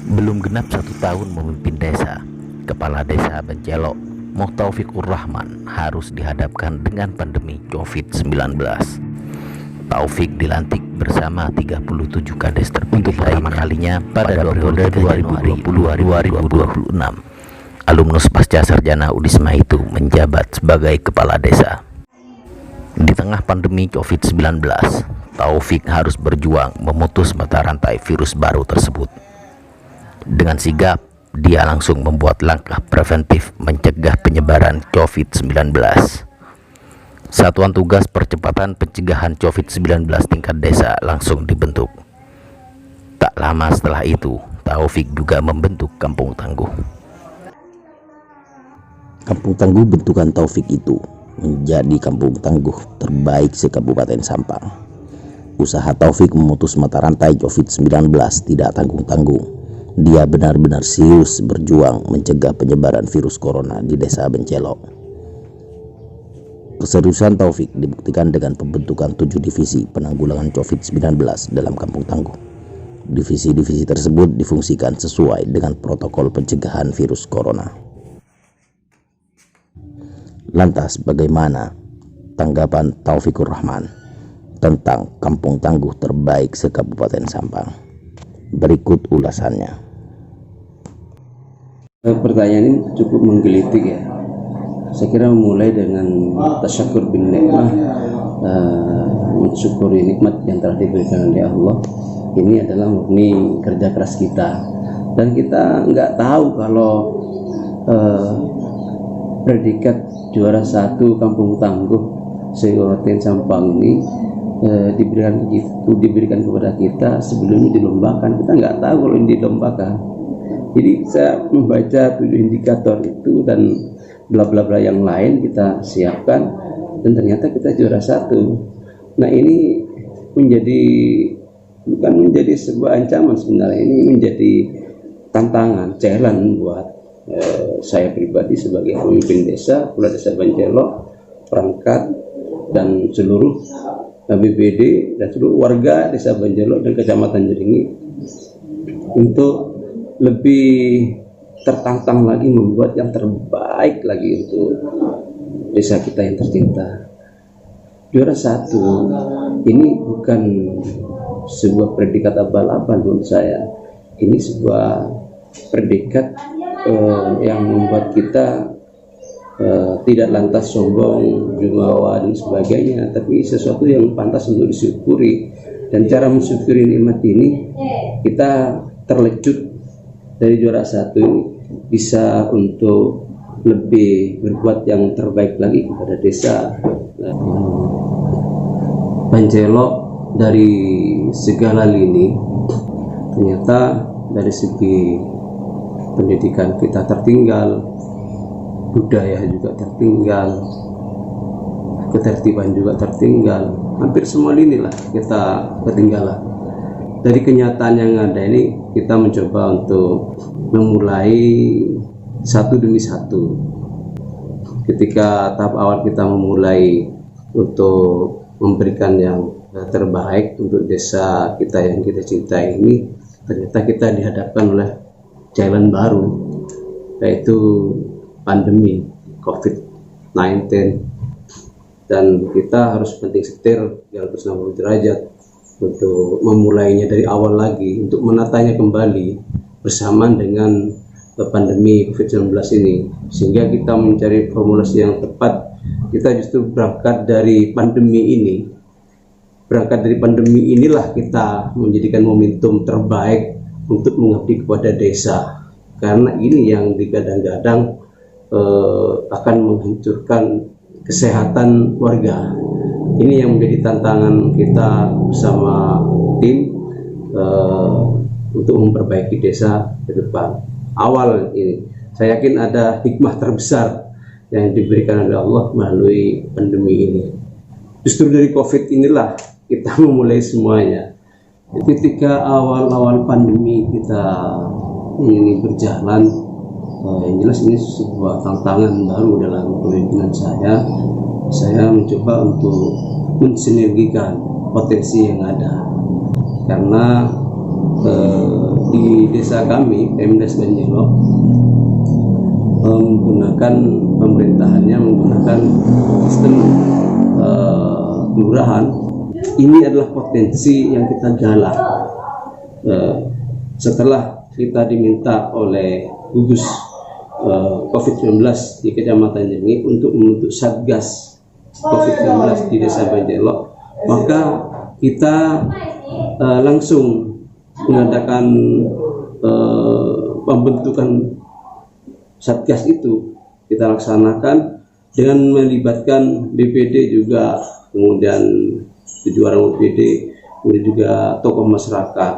Belum genap 1 tahun memimpin desa, Kepala Desa Bencelok, Muhtaufikur Rahman harus dihadapkan dengan pandemi COVID-19. Taufik dilantik bersama 37 kades terpilih untuk pertama kalinya pada periode 2020-2026. Alumnus Pasca Sarjana Udisma itu menjabat sebagai kepala desa. Di tengah pandemi COVID-19, Taufik harus berjuang memutus mata rantai virus baru tersebut. Dengan sigap, dia langsung membuat langkah preventif mencegah penyebaran COVID-19. Satuan Tugas Percepatan Pencegahan COVID-19 tingkat desa langsung dibentuk. Tak lama setelah itu, Taufik juga membentuk Kampung Tangguh. Kampung Tangguh bentukan Taufik itu menjadi kampung tangguh terbaik se-Kabupaten Sampang. Usaha Taufik memutus mata rantai COVID-19 tidak tanggung-tanggung. Dia benar-benar serius berjuang mencegah penyebaran virus corona di Desa Bencelok. Keseriusan Taufik dibuktikan dengan pembentukan 7 divisi penanggulangan COVID-19 dalam Kampung Tangguh. Divisi-divisi tersebut difungsikan sesuai dengan protokol pencegahan virus corona. Lantas bagaimana tanggapan Taufikur Rahman tentang Kampung Tangguh terbaik se-Kabupaten Sampang? Berikut ulasannya. Pertanyaan ini cukup menggelitik ya. Saya kira mulai dengan tasyakur bin nikmah, mensyukuri nikmat yang telah diberikan oleh Allah. Ini adalah murni kerja keras kita, dan kita nggak tahu kalau predikat juara 1 Kampung Tangguh se-Kabupaten Sampang ini diberikan kepada kita sebelumnya dilombakan. Kita nggak tahu kalau ini dilombakan. Jadi saya membaca 7 indikator itu dan bla bla bla yang lain kita siapkan, dan ternyata kita juara 1. Nah, ini bukan menjadi sebuah ancaman, sebenarnya ini menjadi tantangan, challenge buat saya pribadi sebagai pemimpin desa, Kepala Desa Bencelok, perangkat dan seluruh BPD dan seluruh warga Desa Bencelok dan Kecamatan Jeringi untuk lebih tertantang lagi membuat yang terbaik lagi untuk desa kita yang tercinta. Juara 1 ini bukan sebuah predikat abal-abal menurut saya. Ini sebuah predikat yang membuat kita tidak lantas sombong, jumawa dan sebagainya, tapi sesuatu yang pantas untuk disyukuri. Dan cara mensyukuri nikmat ini, kita terlecut dari juara 1 bisa untuk lebih berbuat yang terbaik lagi kepada desa. Bencelok dari segala lini, ternyata dari segi pendidikan kita tertinggal, budaya juga tertinggal, ketertiban juga tertinggal, hampir semua lini lah kita ketinggalan. Dari kenyataan yang ada ini, kita mencoba untuk memulai satu demi satu. Ketika tahap awal kita memulai untuk memberikan yang terbaik untuk desa kita yang kita cintai ini, ternyata kita dihadapkan oleh challenge baru, yaitu pandemi COVID-19, dan kita harus banting setir 360 derajat untuk memulainya dari awal lagi, untuk menatanya kembali bersamaan dengan pandemi COVID-19 ini, sehingga kita mencari formulasi yang tepat. Kita justru berangkat dari pandemi ini. Berangkat dari pandemi inilah kita menjadikan momentum terbaik untuk mengabdi kepada desa, karena ini yang digadang-gadang akan menghancurkan kesehatan warga. Ini yang menjadi tantangan kita bersama tim untuk memperbaiki desa ke depan. Awal ini, saya yakin ada hikmah terbesar yang diberikan oleh Allah melalui pandemi ini. Justru dari COVID inilah kita memulai semuanya. Ketika awal-awal pandemi kita ini berjalan, yang jelas ini sebuah tantangan baru dalam kepemimpinan saya. Saya mencoba untuk mensinergikan potensi yang ada, karena di desa kami, Pemdes Banjelo, menggunakan pemerintahannya menggunakan sistem kelurahan. Ini adalah potensi yang kita gali. Setelah kita diminta oleh gugus COVID-19 di Kecamatan Jengi untuk membentuk Satgas COVID-19 di Desa Banjelo, maka kita langsung mengadakan pembentukan Satgas itu. Kita laksanakan dengan melibatkan BPD juga, kemudian 7 orang BPD, kemudian juga tokoh masyarakat,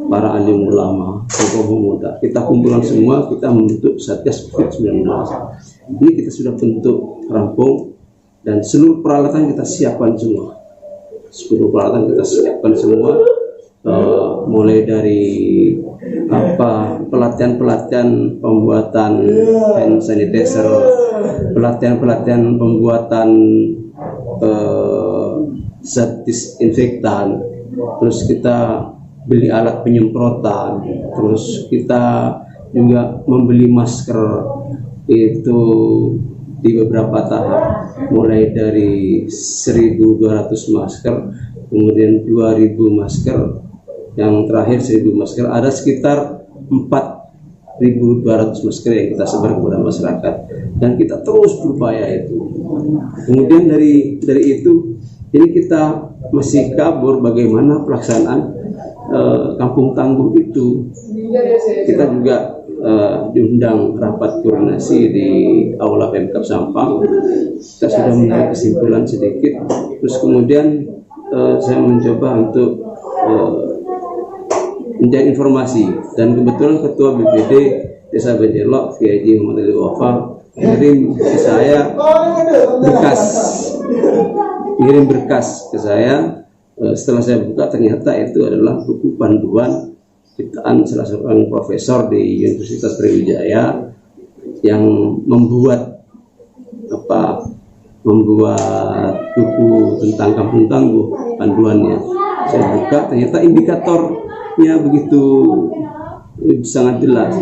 para alim ulama, tokoh pemuda. Kita kumpulkan semua, kita membentuk Satgas COVID-19. Ini kita sudah bentuk rampung dan seluruh peralatan kita siapkan semua. Mulai dari pelatihan pembuatan hand sanitizer, pelatihan pembuatan zat disinfektan, terus kita beli alat penyemprotan, terus kita juga membeli masker itu di beberapa tahap, mulai dari 1.200 masker, kemudian 2.000 masker, yang terakhir 1.000 masker. Ada sekitar 4.200 masker yang kita sebar kepada masyarakat, dan kita terus berupaya itu. Kemudian dari itu, ini kita masih kabur bagaimana pelaksanaan kampung tangguh itu. Kita juga diundang rapat koordinasi di Aula Pemkab Sampang. Kita sudah menarik kesimpulan sedikit, terus kemudian saya mencoba untuk mencari informasi, dan kebetulan Ketua BPD Desa Banjelo, Kiai Haji Muhammad Ali Wafa, kirim berkas ke saya. Setelah saya buka, ternyata itu adalah buku panduan ciptaan salah seorang profesor di Universitas Brawijaya yang membuat buku tentang kampung tangguh panduannya. Saya buka, ternyata indikatornya begitu sangat jelas.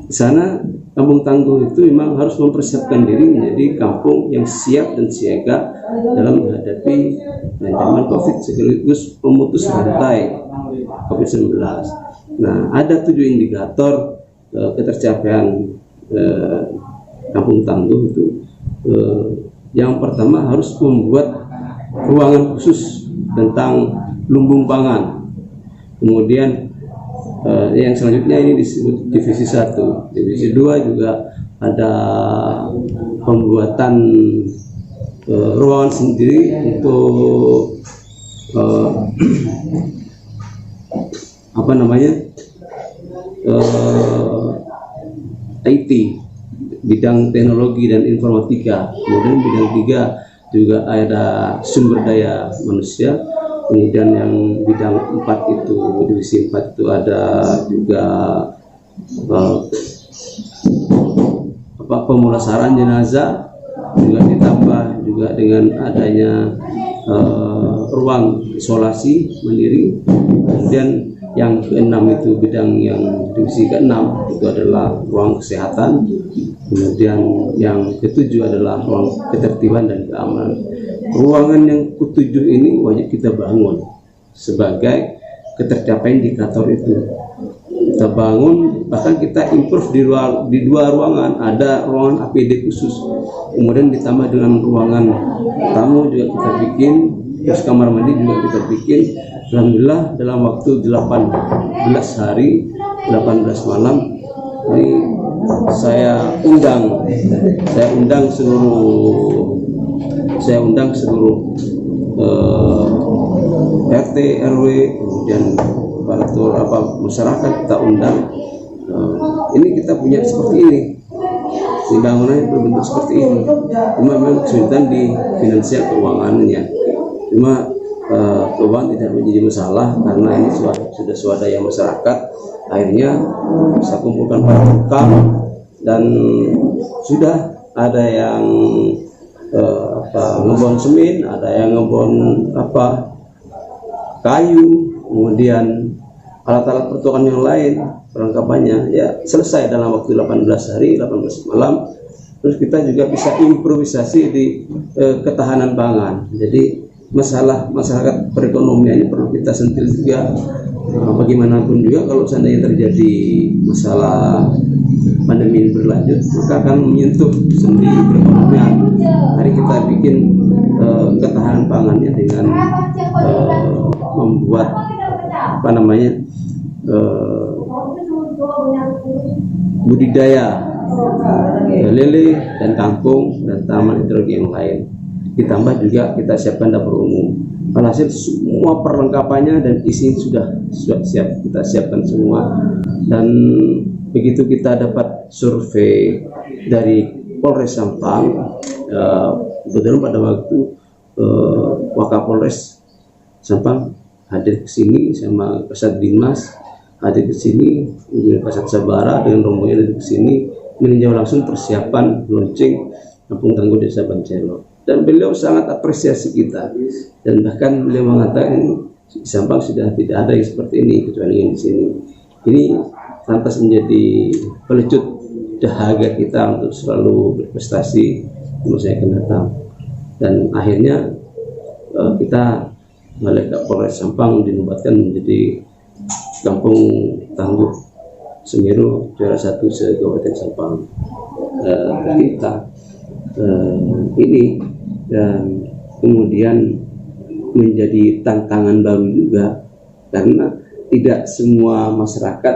Di sana kampung tangguh itu memang harus mempersiapkan diri menjadi kampung yang siap dan siaga dalam menghadapi ancaman COVID sekaligus memutus rantai COVID-19. Nah, ada 7 indikator ketercapaian kampung tangguh itu. Yang pertama, harus membuat ruangan khusus tentang lumbung pangan. Kemudian yang selanjutnya ini disebut divisi 1. Divisi 2 juga ada pembuatan ruangan sendiri untuk IT, bidang teknologi dan informatika. Kemudian bidang 3 juga ada sumber daya manusia. Kemudian yang bidang 4 itu, divisi 4 itu ada juga pemulasaran jenazah, juga ditambah juga dengan adanya ruang isolasi mandiri. Kemudian yang ke-6 itu bidang yang divisi ke-6 itu adalah ruang kesehatan. Kemudian yang ke-7 adalah ruang ketertiban dan keamanan. Ruangan yang ke-7 ini wajib kita bangun sebagai ketercapaian indikator itu. Kita bangun, bahkan kita improve di 2 ruangan. Ada ruangan APD khusus, kemudian ditambah dengan ruangan tamu juga kita bikin, terus kamar mandi juga kita bikin. Alhamdulillah dalam waktu 18 hari, 18 malam ini saya undang seluruh RT, RW, kemudian masyarakat kita undang. Ini kita punya seperti ini, di bangunannya berbentuk seperti ini. Cuma memang kesulitan di finansial keuangannya. Cuma keuangan tidak menjadi masalah karena ini sudah swadaya masyarakat. Akhirnya saya kumpulkan para tukang, dan sudah ada yang ngebon semen, ada yang ngebon kayu, kemudian alat-alat pertukaran yang lain, perlengkapannya ya selesai dalam waktu 18 hari, 18 malam. Terus kita juga bisa improvisasi di ketahanan pangan. Jadi masalah masyarakat perekonomian ini perlu kita sentil juga. Bagaimanapun juga kalau seandainya terjadi masalah pandemi ini berlanjut, maka akan menyentuh sendi perekonomian. Hari kita bikin ketahanan pangannya dengan membuat budidaya lele dan kangkung dan tanaman hidrogen yang lain. Ditambah juga kita siapkan dapur umum. Alhasil semua perlengkapannya dan isi sudah siap, kita siapkan semua. Dan begitu kita dapat survei dari Polres Sampang, kebetulan pada waktu Wakapolres Sampang hadir ke sini sama Kasat Dimas hadir ke sini, Kasat Sabara dengan rombongan hadir ke sini meninjau langsung persiapan launching Kampung Tangguh Desa Bancelo. Dan beliau sangat apresiasi kita, dan bahkan beliau mengatakan di Sampang sudah tidak ada yang seperti ini kecuali yang di sini. Ini lantas menjadi pelecut dahaga kita untuk selalu berprestasi di masa yang akan datang. Dan akhirnya kita oleh Polres Sampang dinobatkan menjadi Kampung Tangguh Semeru juara 1 se-Kabupaten Sampang. Kita ini dan kemudian menjadi tantangan baru juga, karena tidak semua masyarakat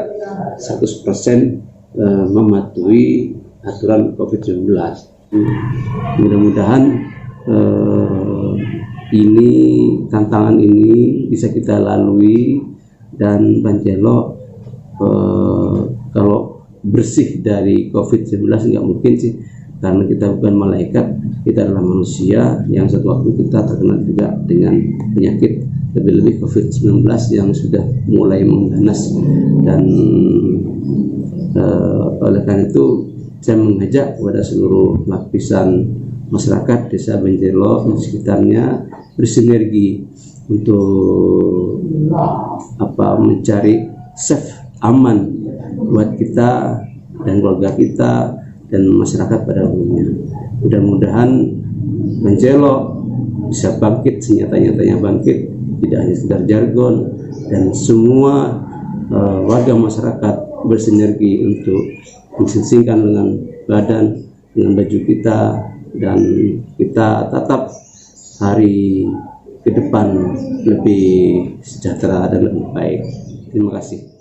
100% mematuhi aturan COVID-19. Mudah-mudahan tantangan ini bisa kita lalui, dan Bancelo kalau bersih dari COVID-19 nggak mungkin sih, karena kita bukan malaikat, kita adalah manusia yang satu waktu kita terkena juga dengan penyakit, lebih-lebih COVID-19 yang sudah mulai mengganas. Dan oleh karena itu saya mengajak kepada seluruh lapisan masyarakat Desa Bancelo dan sekitarnya bersinergi untuk mencari safe, aman buat kita dan keluarga kita dan masyarakat pada umumnya. Mudah-mudahan Bancelo bisa bangkit, senyata-nyatanya bangkit, tidak hanya sekedar jargon, dan semua warga masyarakat bersinergi untuk mensingsingkan dengan badan, dengan baju kita, dan kita tatap hari ke depan lebih sejahtera dan lebih baik. Terima kasih.